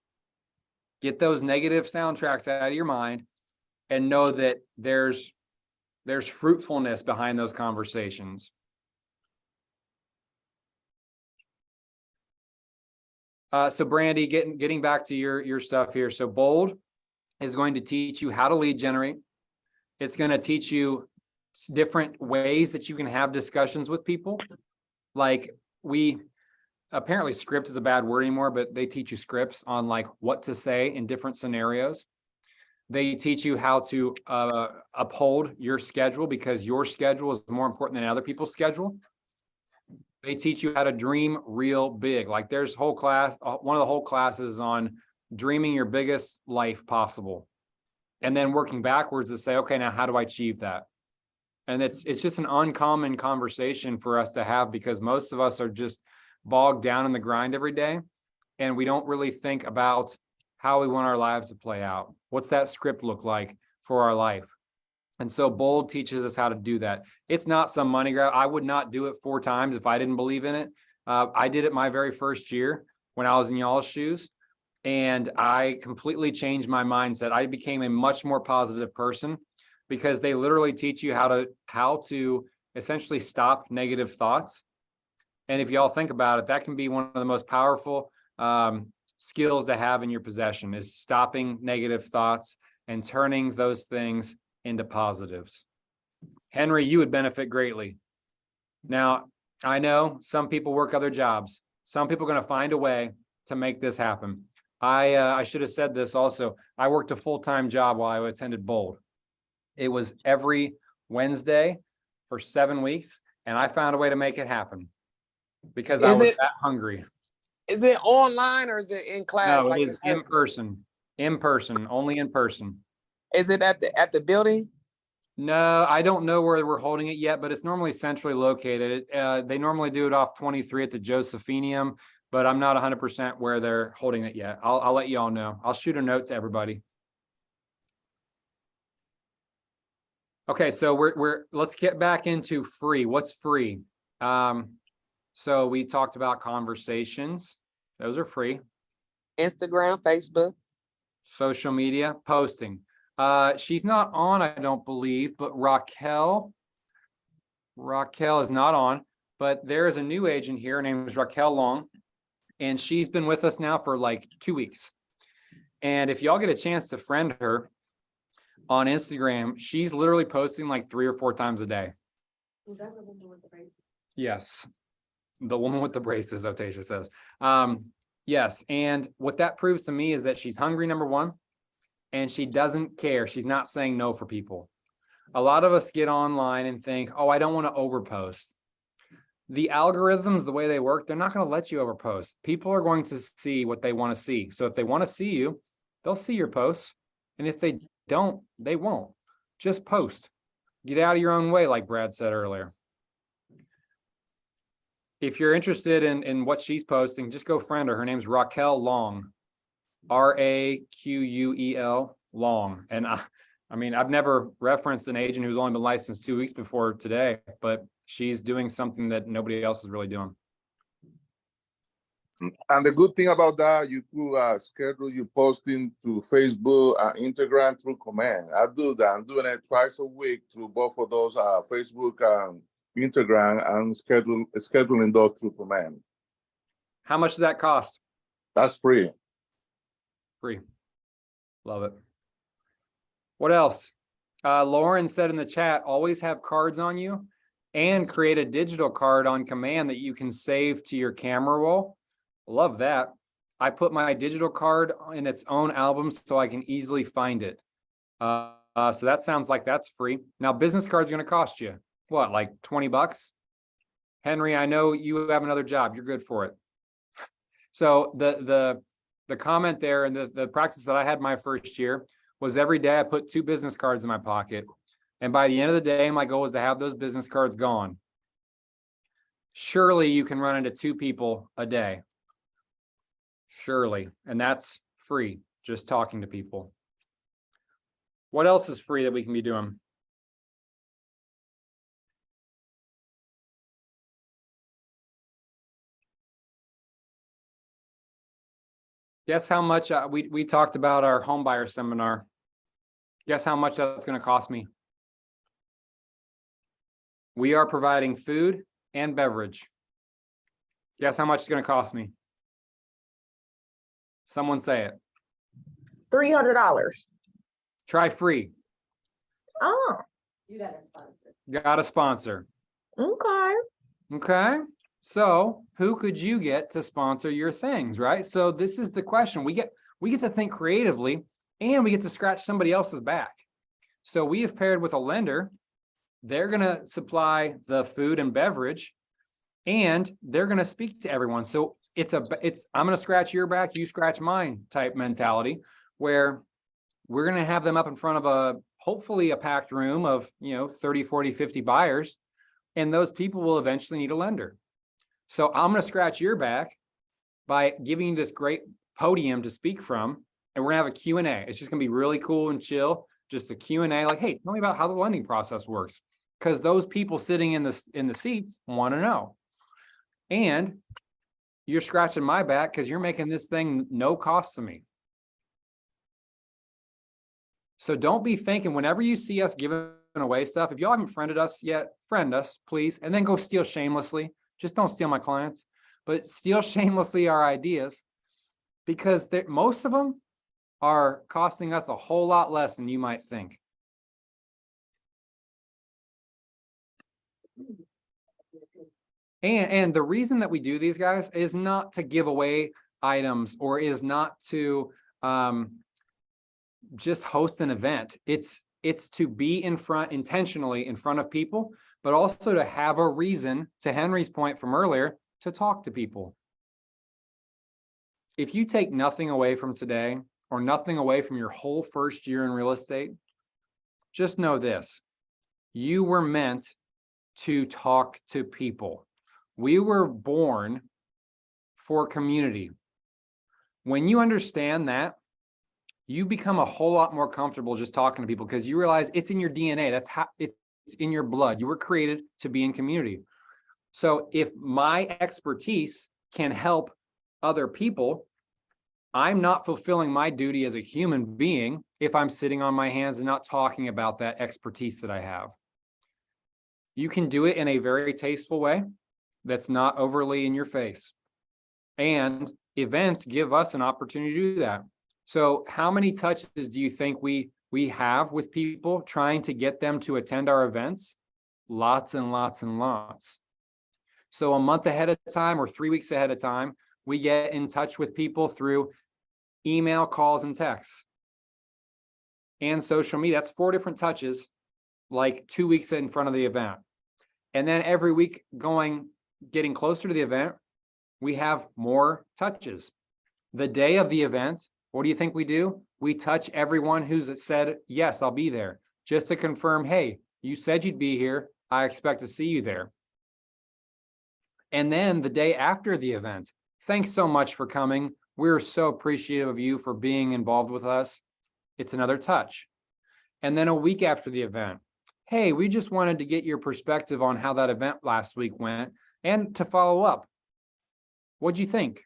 Get those negative soundtracks out of your mind and know that there's fruitfulness behind those conversations. So Brandy, getting back to your stuff here. So Bold is going to teach you how to lead generate. It's going to teach you different ways that you can have discussions with people. Like apparently script is a bad word anymore, but they teach you scripts on like what to say in different scenarios. They teach you how to uphold your schedule, because your schedule is more important than other people's schedule. They teach you how to dream real big. Like there's whole class, one of the whole classes on dreaming your biggest life possible. And then working backwards to say, okay, now how do I achieve that? And it's just an uncommon conversation for us to have, because most of us are just bogged down in the grind every day. And we don't really think about how we want our lives to play out. What's that script look like for our life? And so Bold teaches us how to do that. It's not some money grab. I would not do it 4 times if I didn't believe in it. I did it my very first year when I was in y'all's shoes, and I completely changed my mindset. I became a much more positive person, because they literally teach you how to essentially stop negative thoughts. And if y'all think about it, that can be one of the most powerful skills to have in your possession, is stopping negative thoughts and turning those things into positives. Henry, you would benefit greatly. Now, I know some people work other jobs. Some people are going to find a way to make this happen. I should have said this also. I worked a full-time job while I attended Bold. It was every Wednesday for 7 weeks, and I found a way to make it happen because I was that hungry. Is it online or is it in class? No, like it is in person, only in person. Is it at the building? No, I don't know where we're holding it yet, but it's normally centrally located. They normally do it off 23 at the Josephinium, but I'm not 100% where they're holding it yet. I'll let you all know. I'll shoot a note to everybody. Okay, so let's get back into free. What's free? So we talked about conversations. Those are free. Instagram, Facebook. Social media, posting. She's not on, I don't believe, but Raquel is not on, but there is a new agent here. Her name is Raquel Long, and she's been with us now for like 2 weeks. And if y'all get a chance to friend her on Instagram, she's literally posting like 3 or 4 times a day. Was that the woman with the braces? Yes. The woman with the braces, Otasia says. Yes. And what that proves to me is that she's hungry, number one, and she doesn't care. She's not saying no for people. A lot of us get online and think, oh, I don't want to overpost. The algorithms, the way they work, they're not going to let you overpost. People are going to see what they want to see. So if they want to see you, they'll see your posts. And if they don't, they won't. Just post. Get out of your own way, like Brad said earlier. If you're interested in what she's posting, just go friend her. Her name's Raquel Long, Raquel Long. And I mean, I've never referenced an agent who's only been licensed 2 weeks before today, but she's doing something that nobody else is really doing. And the good thing about that, you could schedule your posting to Facebook and Instagram through command. I do that. I'm doing it twice a week through both of those Facebook and Instagram, and scheduling those through command. How much does that cost? That's free. Free. Love it. What else? Lauren said in the chat, always have cards on you and create a digital card on command that you can save to your camera roll. Love that. I put my digital card in its own album so I can easily find it. So that sounds like that's free. Now, business cards are going to cost you what, like 20 bucks? Henry, I know you have another job. You're good for it. So the comment there and the practice that I had my first year was every day I put 2 business cards in my pocket. And by the end of the day, my goal was to have those business cards gone. Surely you can run into 2 people a day. Surely. And that's free, just talking to people. What else is free that we can be doing? Guess how much we talked about our home buyer seminar. Guess how much that's going to cost me? We are providing food and beverage. Guess how much it's going to cost me? Someone say it. $300. Try free. Oh, You got a sponsor. Got a sponsor. okay. Okay. So who could you get to sponsor your things, right? So this is the question. We get to think creatively and we get to scratch somebody else's back. So we have paired with a lender. They're going to supply the food and beverage and they're going to speak to everyone. So it's I'm going to scratch your back, you scratch mine type mentality where we're going to have them up in front of hopefully a packed room of, 30, 40, 50 buyers. And those people will eventually need a lender. So I'm going to scratch your back by giving you this great podium to speak from, and we're going to have a Q&A. It's just going to be really cool and chill. Just a Q&A like, hey, tell me about how the lending process works. Because those people sitting in the seats want to know. And you're scratching my back because you're making this thing no cost to me. So don't be thinking whenever you see us giving away stuff, if y'all haven't friended us yet, friend us, please, and then go steal shamelessly. Just don't steal my clients, but steal shamelessly our ideas because most of them are costing us a whole lot less than you might think. And the reason that we do these, guys, is not to give away items or is not to just host an event. It's to be intentionally in front of people, but also to have a reason, to Henry's point from earlier, to talk to people. If you take nothing away from today or nothing away from your whole first year in real estate, just know this: you were meant to talk to people. We were born for community. When you understand that, you become a whole lot more comfortable just talking to people because you realize it's in your DNA. That's how it's in your blood. You were created to be in community. So if my expertise can help other people, I'm not fulfilling my duty as a human being if I'm sitting on my hands and not talking about that expertise that I have. You can do it in a very tasteful way that's not overly in your face. And events give us an opportunity to do that. So how many touches do you think we have with people trying to get them to attend our events? Lots and lots and lots. So a month ahead of time or 3 weeks ahead of time, we get in touch with people through email, calls, and texts. And social media. That's 4 different touches, like 2 weeks in front of the event. And then every week getting closer to the event, we have more touches. The day of the event, what do you think we do? We touch everyone who's said, yes, I'll be there, just to confirm, hey, you said you'd be here. I expect to see you there. And then the day after the event, thanks so much for coming. We're so appreciative of you for being involved with us. It's another touch. And then a week after the event, hey, we just wanted to get your perspective on how that event last week went and to follow up. What'd you think?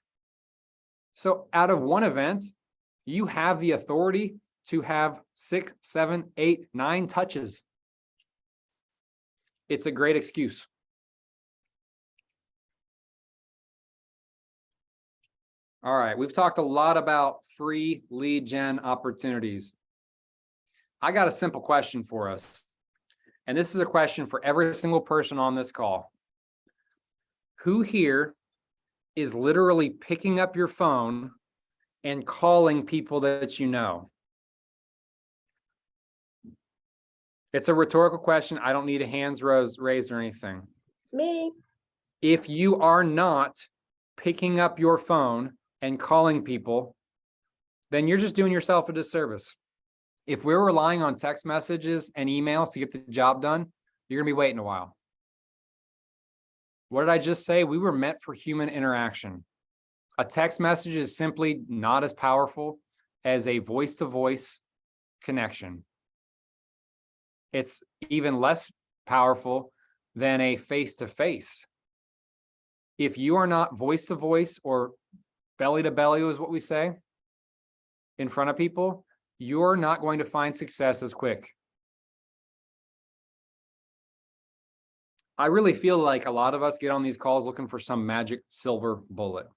So out of one event, you have the authority to have 6, 7, 8, 9 touches. It's a great excuse. All right, we've talked a lot about free lead gen opportunities. I got a simple question for us. And this is a question for every single person on this call. Who here is literally picking up your phone and calling people that you know? It's a rhetorical question. I don't need a hands raised or anything. Me. If you are not picking up your phone and calling people, then you're just doing yourself a disservice. If we're relying on text messages and emails to get the job done, you're gonna be waiting a while. What did I just say? We were meant for human interaction. A text message is simply not as powerful as a voice-to-voice connection. It's even less powerful than a face-to-face. If you are not voice-to-voice or belly-to-belly is what we say in front of people, you're not going to find success as quick. I really feel like a lot of us get on these calls looking for some magic silver bullet.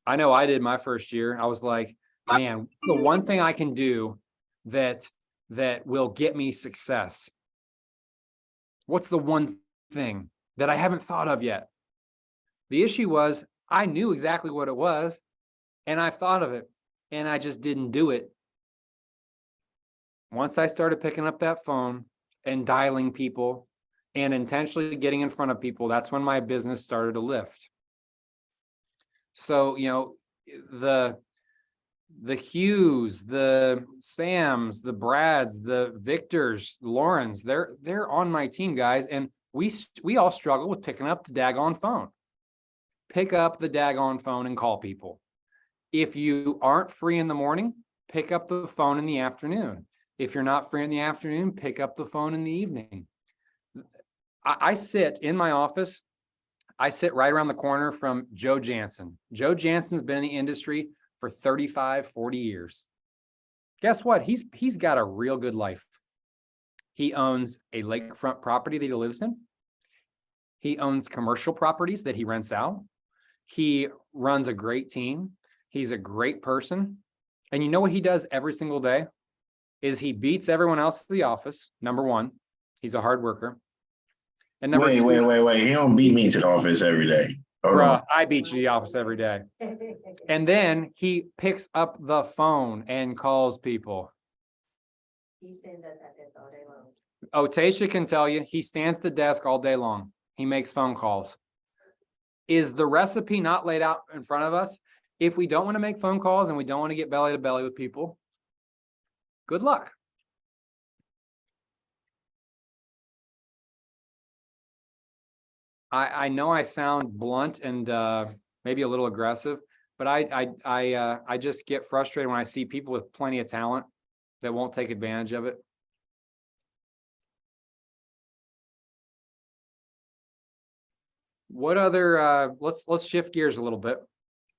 I know I did my first year. I was like, man, the one thing I can do that will get me success. What's the one thing that I haven't thought of yet? The issue was I knew exactly what it was and I thought of it and I just didn't do it. Once I started picking up that phone and dialing people and intentionally getting in front of people, that's when my business started to lift. So, you know, the Hughes, the Sams, the Brads, the Victors, Laurens, they're on my team, guys. And we all struggle with picking up the daggone phone. Pick up the daggone phone and call people. If you aren't free in the morning, pick up the phone in the afternoon. If you're not free in the afternoon, pick up the phone in the evening. I sit in my office. I sit right around the corner from Joe Jansen. Joe Jansen's been in the industry for 35, 40 years. Guess what? He's got a real good life. He owns a lakefront property that he lives in. He owns commercial properties that he rents out. He runs a great team. He's a great person. And you know what he does every single day? Is he beats everyone else at the office. Number one, he's a hard worker. And number two, wait. He don't beat me to the office every day. Bruh, I beat you to the office every day. And then he picks up the phone and calls people. He stands at that desk all day long. Otasha can tell you, he stands at the desk all day long. He makes phone calls. Is the recipe not laid out in front of us? If we don't want to make phone calls and we don't want to get belly to belly with people, good luck. I know I sound blunt and maybe a little aggressive, but I just get frustrated when I see people with plenty of talent that won't take advantage of it. What other let's shift gears a little bit.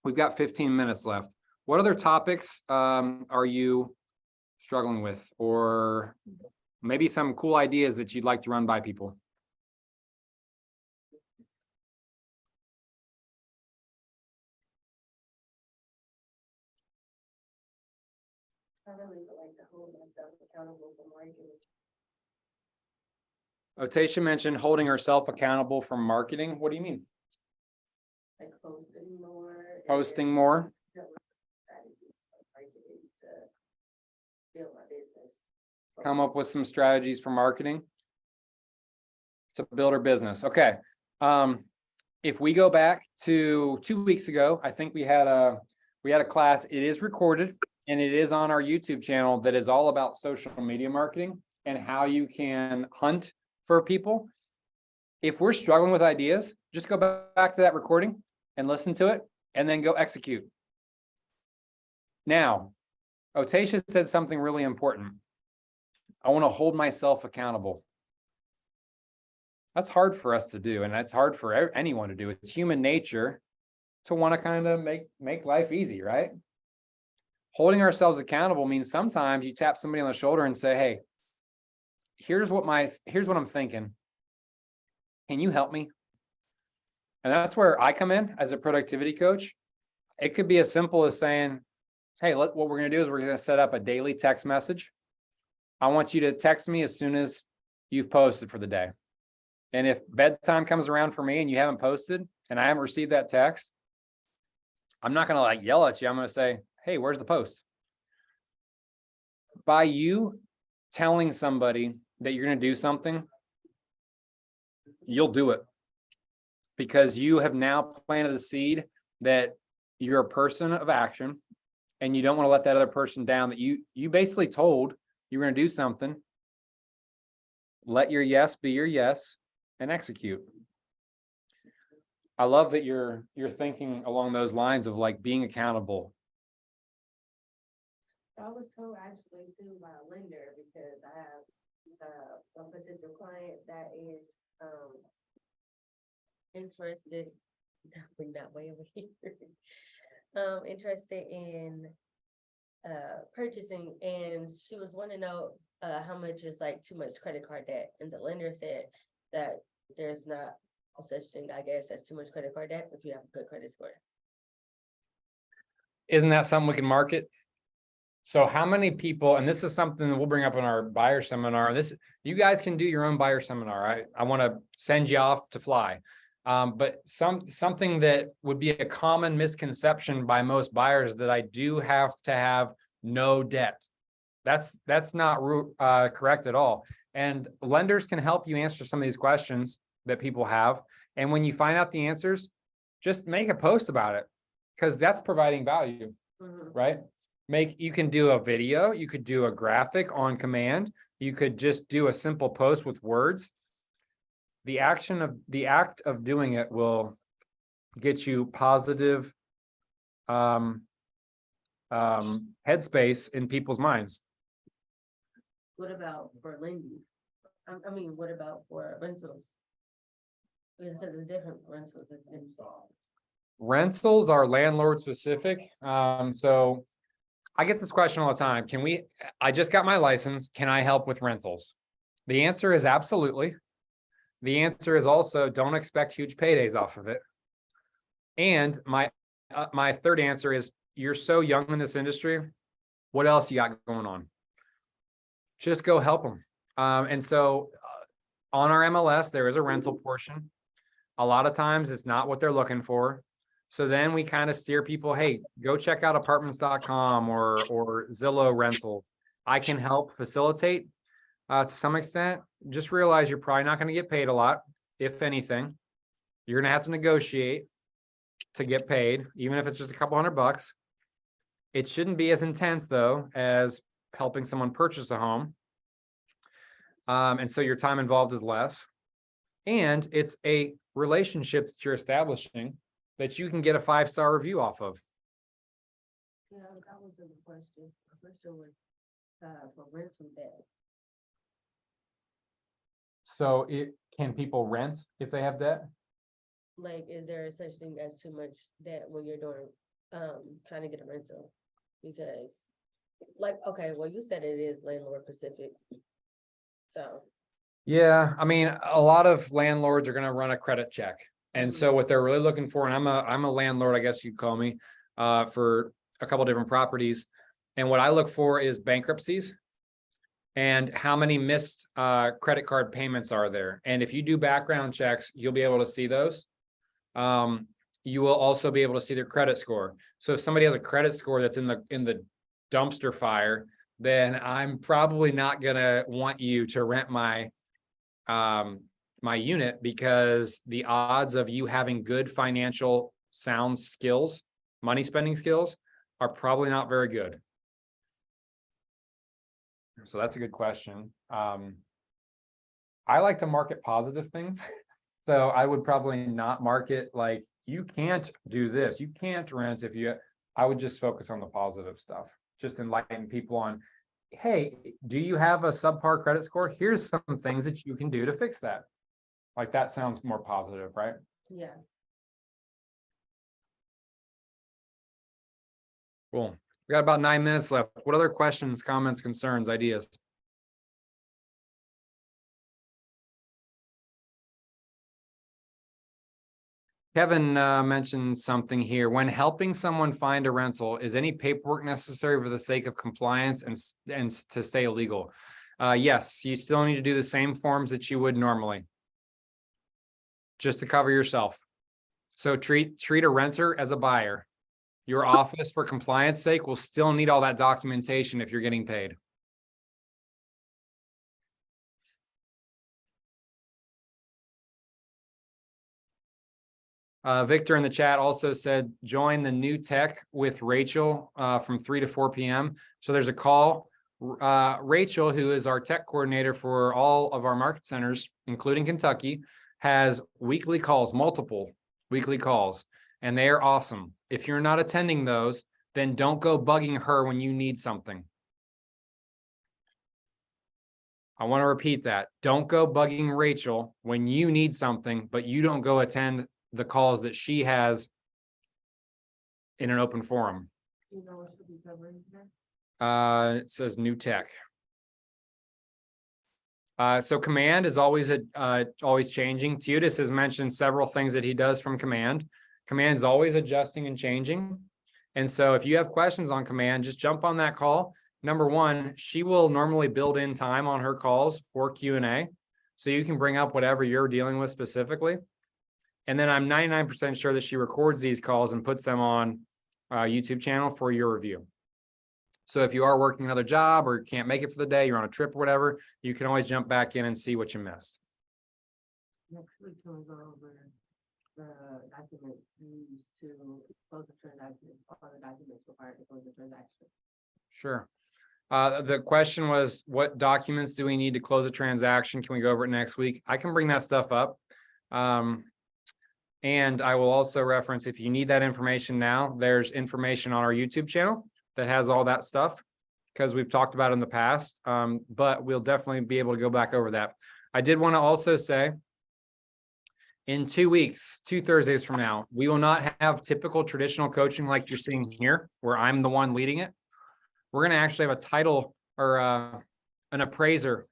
We've got 15 minutes left. What other topics are you struggling with, or maybe some cool ideas that you'd like to run by people? I really would like to hold myself accountable for marketing. Otasha mentioned holding herself accountable for marketing. What do you mean? Like posting more. and Posting more? strategies for marketing to build my business. Come up with some strategies for marketing to build her business. Okay. If we go back to 2 weeks ago, I think we had a class. It is recorded And it is on our YouTube channel that is all about social media marketing and how you can hunt for people. If we're struggling with ideas, just go back to that recording and listen to it and then go execute. Now, Otacia said something really important. I want to hold myself accountable. That's hard for us to do, and that's hard for anyone to do. It's human nature to want to kind of make life easy, right? Holding ourselves accountable means sometimes you tap somebody on the shoulder and say, hey, here's what I'm thinking. Can you help me? And that's where I come in as a productivity coach. It could be as simple as saying, hey, what we're going to do is we're going to set up a daily text message. I want you to text me as soon as you've posted for the day. And if bedtime comes around for me and you haven't posted and I haven't received that text, I'm not going to like yell at you. I'm going to say, hey, where's the post? By you telling somebody that you're going to do something, you'll do it because you have now planted the seed that you're a person of action and you don't want to let that other person down, that you basically told you're going to do something. Let your yes be your yes and execute. I love that you're thinking along those lines of like being accountable. I was told actually too by a lender because I have a potential client that is interested, bring that way over here. Interested in purchasing, and she was wanting to know how much is like too much credit card debt, and the lender said that there's not a such thing, I guess, as too much credit card debt if you have a good credit score. Isn't that something we can market? So how many people, and this is something that we'll bring up in our buyer seminar, you guys can do your own buyer seminar. I want to send you off to fly. But something that would be a common misconception by most buyers that I do have to have no debt. That's not correct at all. And lenders can help you answer some of these questions that people have. And when you find out the answers, just make a post about it because that's providing value, right? You can do a video, you could do a graphic on command, you could just do a simple post with words. The act of doing it will get you positive headspace in people's minds. What about for lending? I mean, what about for rentals? Because it's different rentals. Rentals are landlord specific. So I get this question all the time. I just got my license. Can I help with rentals? The answer is absolutely. The answer is also don't expect huge paydays off of it. And my third answer is you're so young in this industry. What else you got going on? Just go help them. And so on our MLS, there is a rental portion. A lot of times it's not what they're looking for. So then we kind of steer people, hey, go check out apartments.com or Zillow rentals. I can help facilitate to some extent. Just realize you're probably not going to get paid a lot, if anything. You're going to have to negotiate to get paid, even if it's just a couple $100. It shouldn't be as intense though as helping someone purchase a home. And so your time involved is less. And it's a relationship that you're establishing that you can get a 5-star review off of. Yeah, that was the question. The question was for rental debt. So can people rent if they have debt? Like, is there such thing as too much debt when you're doing trying to get a rental? Because like, okay, well, you said it is landlord specific. So Yeah, I mean, a lot of landlords are going to run a credit check. And so what they're really looking for, and I'm a landlord, I guess you'd call me, for a couple different properties. And what I look for is bankruptcies and how many missed credit card payments are there. And if you do background checks, you'll be able to see those. You will also be able to see their credit score. So if somebody has a credit score that's in the dumpster fire, then I'm probably not gonna want you to rent my unit because the odds of you having good financial sound skills, money spending skills, are probably not very good. So that's a good question. I like to market positive things. So I would probably not market like, you can't do this, you can't rent if you, I would just focus on the positive stuff. Just enlighten people on, hey, do you have a subpar credit score? Here's some things that you can do to fix that. Like that sounds more positive, right? Yeah. Cool. We got about 9 minutes left. What other questions, comments, concerns, ideas? Kevin mentioned something here. When helping someone find a rental, is any paperwork necessary for the sake of compliance and to stay legal? Yes, you still need to do the same forms that you would normally, just to cover yourself. So treat a renter as a buyer. Your office, for compliance sake, will still need all that documentation if you're getting paid. Victor in the chat also said, join the new tech with Rachel from 3 to 4 p.m. So there's a call. Rachel, who is our tech coordinator for all of our market centers, including Kentucky, has weekly calls, multiple weekly calls, and they are awesome. If you're not attending those, then don't go bugging her when you need something. I want to repeat that. Don't go bugging Rachel when you need something, but you don't go attend the calls that she has in an open forum. You know what should be covering today? It says new tech. So Command is always always changing. Teotis has mentioned several things that he does from Command. Command is always adjusting and changing. And so if you have questions on Command, just jump on that call. Number one, she will normally build in time on her calls for Q&A. So you can bring up whatever you're dealing with specifically. And then I'm 99% sure that she records these calls and puts them on YouTube channel for your review. So if you are working another job or can't make it for the day, you're on a trip or whatever, you can always jump back in and see what you missed. Next week, we'll go over the documents used to close the transaction, all the documents required to close the transaction. Sure. The question was, what documents do we need to close a transaction? Can we go over it next week? I can bring that stuff up. And I will also reference, if you need that information now, there's information on our YouTube channel that has all that stuff, because we've talked about it in the past, but we'll definitely be able to go back over that. I did want to also say, in 2 weeks, 2 Thursdays from now, we will not have typical traditional coaching like you're seeing here, where I'm the one leading it. We're going to actually have a title or an appraiser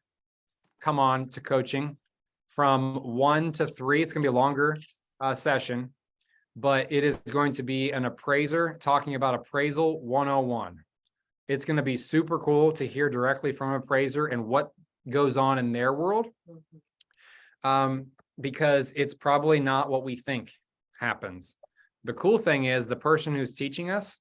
come on to coaching from 1 to 3. It's going to be a longer session, but it is going to be an appraiser talking about appraisal 101. It's going to be super cool to hear directly from an appraiser and what goes on in their world, because it's probably not what we think happens. The cool thing is the person who's teaching us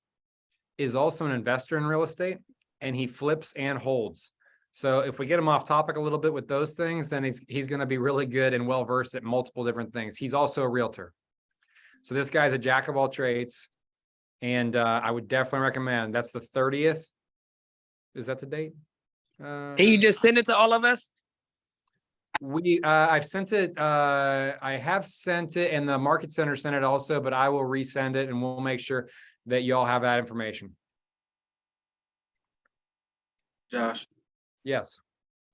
is also an investor in real estate, and he flips and holds. So if we get him off topic a little bit with those things, then he's going to be really good and well-versed at multiple different things. He's also a realtor. So this guy's a jack of all trades, and I would definitely recommend. That's the 30th. Is that the date? Can you just send it to all of us? I've sent it. I have sent it, and the Market Center sent it also, but I will resend it, and we'll make sure that you all have that information. Josh, Yes.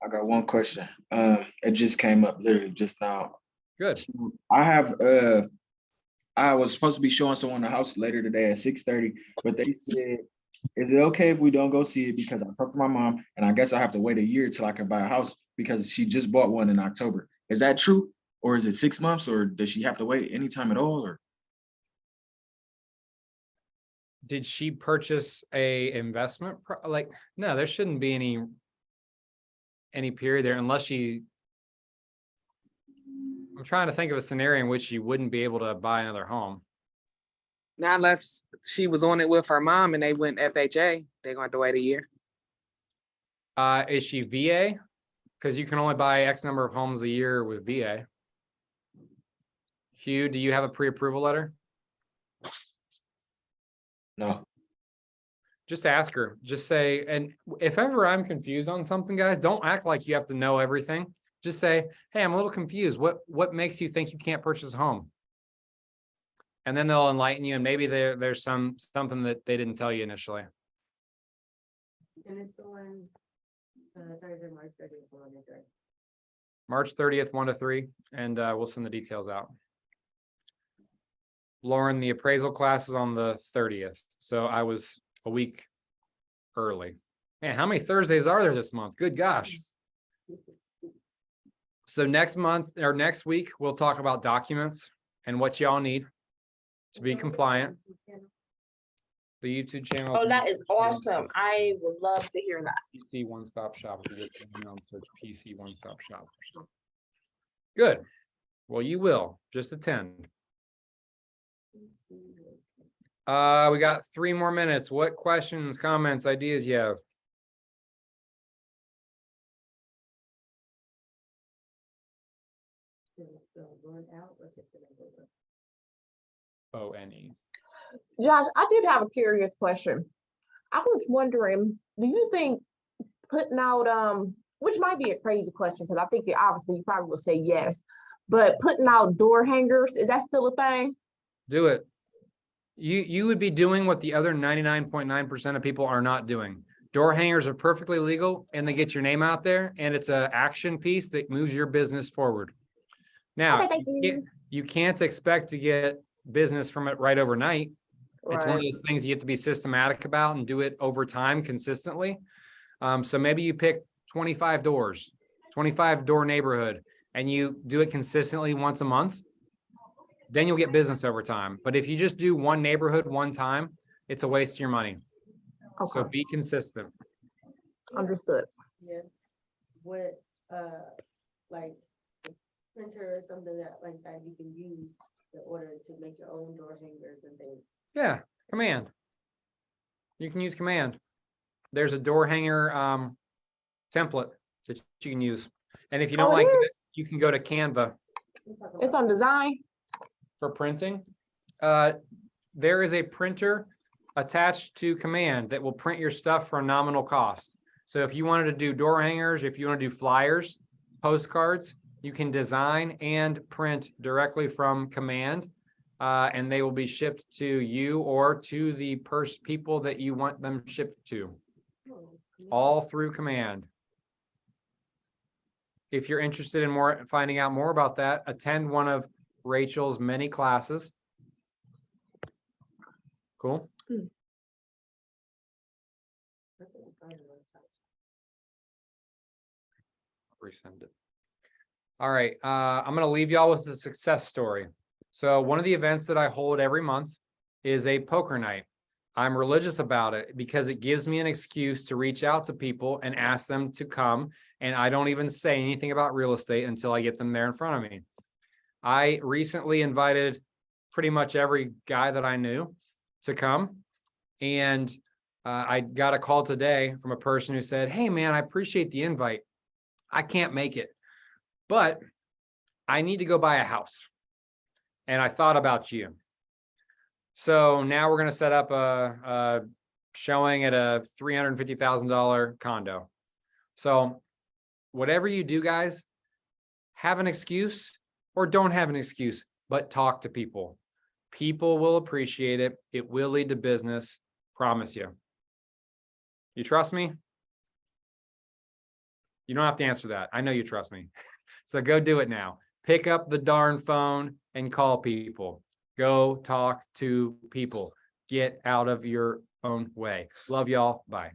I got one question. It just came up literally just now. Good. So I was supposed to be showing someone the house later today at 6:30, but they said, is it okay if we don't go see it because I talked to my mom and I guess I have to wait a year till I can buy a house because she just bought one in October. Is that true? Or is it 6 months, or does she have to wait any time at all? Or Did she purchase a investment? No, there shouldn't be any period there unless I'm trying to think of a scenario in which you wouldn't be able to buy another home. Now, unless she was on it with her mom and they went FHA, they're going to have to wait a year. Is she VA? Because you can only buy X number of homes a year with VA. Hugh, do you have a pre-approval letter? no? Just ask her, just say, and if ever I'm confused on something, guys, don't act like you have to know everything. Just say, hey, I'm a little confused. What makes you think you can't purchase a home? And then they'll enlighten you, and maybe there's something that they didn't tell you initially. And it's the one, Thursday, March 30th, 1 to 3. March 30th, 1 to 3, and we'll send the details out. Lauren, the appraisal class is on the 30th, so I was a week early. Man, how many Thursdays are there this month? Good gosh. So next month or next week, we'll talk about documents and what y'all need to be compliant. The YouTube channel. Oh, that is awesome. I would love to hear that. PC One Stop Shop. If you look, search PC One Stop Shop. Good. Well, you will just attend. We got 3 more minutes. What questions, comments, ideas you have? O-N-E. Josh, I did have a curious question. I was wondering, do you think putting out, which might be a crazy question, because I think obviously you probably will say yes, but putting out door hangers, is that still a thing? Do it. You would be doing what the other 99.9% of people are not doing. Door hangers are perfectly legal and they get your name out there, and it's an action piece that moves your business forward. Now, Okay, thank you. you can't expect to get business from it right overnight. It's one of Right. those things you have to be systematic about and do it over time consistently. So maybe you pick 25 doors, 25 door neighborhood, and you do it consistently once a month. Then you'll get business over time. But if you just do one neighborhood one time, it's a waste of your money. So Okay, be consistent. understood. Yeah. What, like, printer or something like that you can use in order to make your own door hangers and things. Yeah, Command. You can use Command. There's a door hanger template that you can use. And if you don't Oh, it like it, is? you can go to Canva It's on design. for printing. There is a printer attached to Command that will print your stuff for a nominal cost. So if you wanted to do door hangers, if you want to do flyers, postcards, you can design and print directly from Command. And they will be shipped to you or to the people that you want them shipped to, all through Command. If you're interested in finding out more about that, attend one of Rachel's many classes. Cool. Resend it. All right, I'm gonna leave y'all with a success story. So one of the events that I hold every month is a poker night. I'm religious about it because it gives me an excuse to reach out to people and ask them to come. And I don't even say anything about real estate until I get them there in front of me. I recently invited pretty much every guy that I knew to come. And I got a call today from a person who said, hey man, I appreciate the invite. I can't make it, but I need to go buy a house. And I thought about you. So now we're going to set up a showing at a $350,000 condo. So whatever you do, guys, have an excuse or don't have an excuse, but talk to people. People will appreciate it. It will lead to business. Promise you. You trust me? You don't have to answer that. I know you trust me. So go do it now. Pick up the darn phone and call people. Go talk to people. Get out of your own way. Love y'all. Bye.